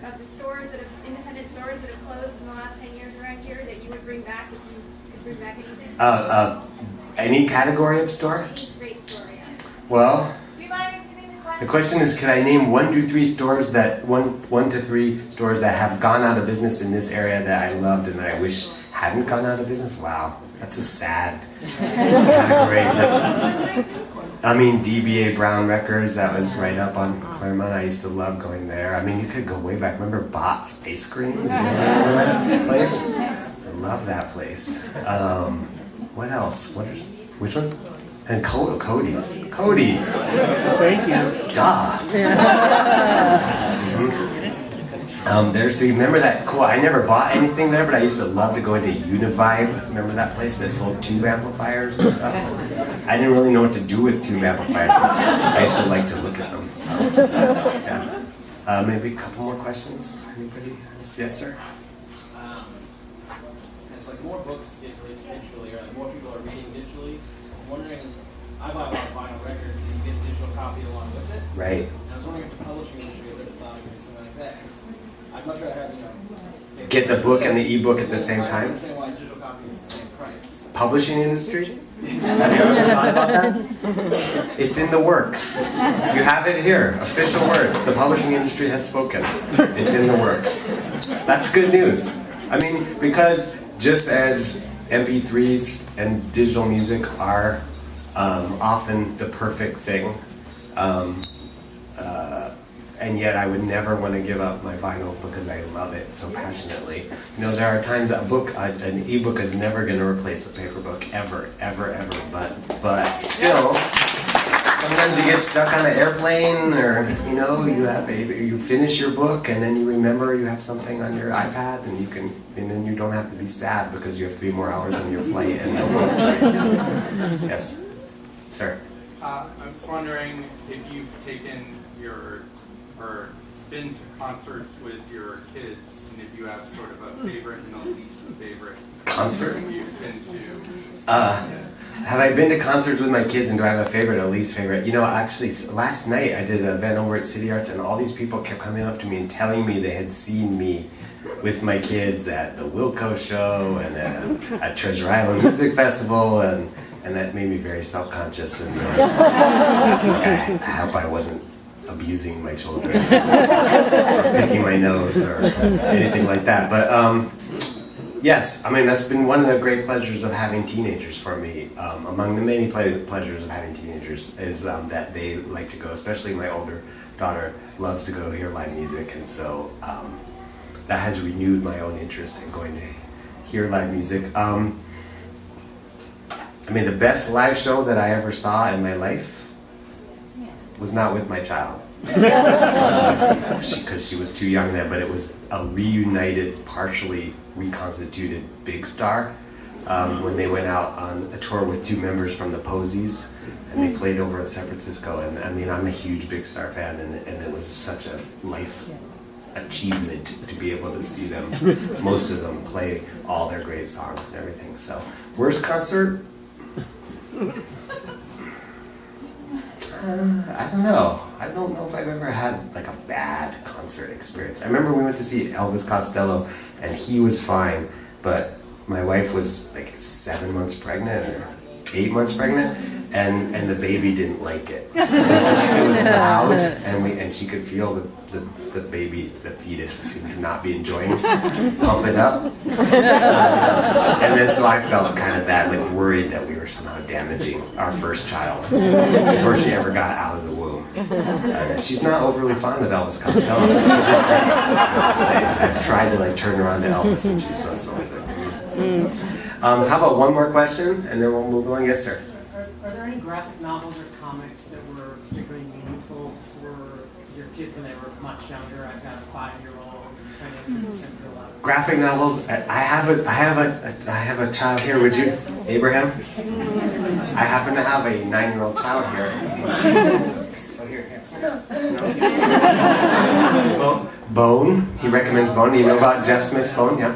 of the stores that have, independent stores that have closed in the last 10 years around here that you would bring back if you could bring back anything? Any category of store? Any great store, yeah. Well, Do you mind repeating the question? the question is, could I name 1 to 3 stores that one to 3 stores that have gone out of business in this area that I loved and that I wish hadn't gone out of business? Wow, that's a sad category. I mean, DBA Brown Records, that was right up on Claremont. I used to love going there. I mean, you could go way back. Remember Bott's Ice Cream? Do you remember that place? I love that place. What else? Which one? And Cody's. Cody's. Thank you. Duh. So you remember that? Cool. I never bought anything there, but I used to love to go into Univibe. Remember that place that sold tube amplifiers and stuff? I didn't really know what to do with tube amplifiers. I used to like to look at them. Yeah. Maybe a couple more questions. Anybody? Yes, sir. It's like more books get released digitally, or like more people are reading digitally. I'm wondering, I buy a lot of vinyl records, and you get a digital copy along with it. Right. And I was wondering if the publishing industry has ever thought of doing something like that. 'Cause I'd much rather have, Get the book and the ebook at the same I time? understand why a digital copy is the same price. Publishing industry? Have you ever thought about that? It's in the works. You have it here, official word. The publishing industry has spoken. It's in the works. That's good news. I mean, because just as MP3s and digital music are often the perfect thing, and yet I would never want to give up my vinyl because I love it so passionately. You know, there are times that an ebook is never going to replace a paper book, ever, ever, ever. But still, sometimes you get stuck on an airplane, or you finish your book and then you remember you have something on your iPad, and then you don't have to be sad because you have 3 more hours on your flight and no more trains. Yes, sir. I was wondering if you've taken or been to concerts with your kids, and if you have sort of a favorite and a least favorite Concert? you've been to. Have I been to concerts with my kids, and do I have a favorite or least favorite? You know, actually, last night I did an event over at City Arts, and all these people kept coming up to me and telling me they had seen me with my kids at the Wilco show and at Treasure Island Music Festival, and that made me very self-conscious, and I hope I wasn't abusing my children or picking my nose or anything like that. But yes, I mean, that's been one of the great pleasures of having teenagers for me. Among the many pleasures of having teenagers is that they like to go, especially my older daughter loves to go hear live music, and so that has renewed my own interest in going to hear live music. I mean, the best live show that I ever saw in my life was not with my child, because she was too young then, but it was a reunited, partially reconstituted Big Star when they went out on a tour with 2 members from the Posies, and they played over in San Francisco. And I mean, I'm a huge Big Star fan, and it was such a life achievement to be able to see them, most of them, play all their great songs and everything. So, worst concert? I don't know. I don't know if I've ever had like a bad concert experience. I remember we went to see Elvis Costello, and he was fine, but my wife was like 7 months pregnant or 8 months pregnant, and the baby didn't like it. It was loud, and she could feel the baby, the fetus, seemed to not be enjoying pump it up. And then so I felt kind of bad, like worried that we were somehow damaging our first child before she ever got out of the womb. She's not overly fond of Elvis Costello. To this day, I've tried to like turn her on to Elvis, and she's always like. How about one more question, and then we'll move on. Yes, sir. Are there any graphic novels or comics that were particularly meaningful for your kids when they were much younger? I've got a 5-year-old trying to introduce him to a lot of graphic novels. I have a child here. Would you, Abraham? I happen to have a 9-year-old child here. Oh, here. Bone. He recommends Bone. Do you know about Jeff Smith's Bone? Yeah.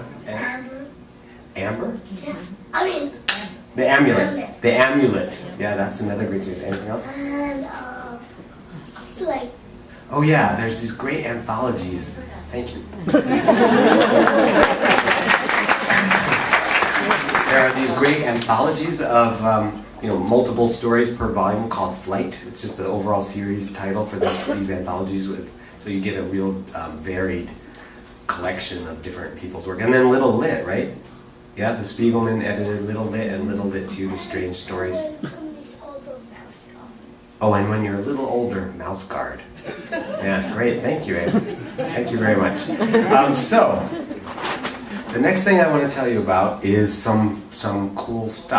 Amber? Yeah. I mean, the amulet. The amulet. Yeah, that's another great series. Anything else? And I feel like Oh yeah, there's these great anthologies. Thank you. There are these great anthologies of multiple stories per volume called Flight. It's just the overall series title for these anthologies. So you get a real varied collection of different people's work. And then Little Lit, right? Yeah, the Spiegelman edited Little Lit and Little Lit 2, The Strange Stories. Oh, and when you're a little older, Mouse Guard. Yeah, great. Thank you, Ed. Thank you very much. So, the next thing I want to tell you about is some cool stuff.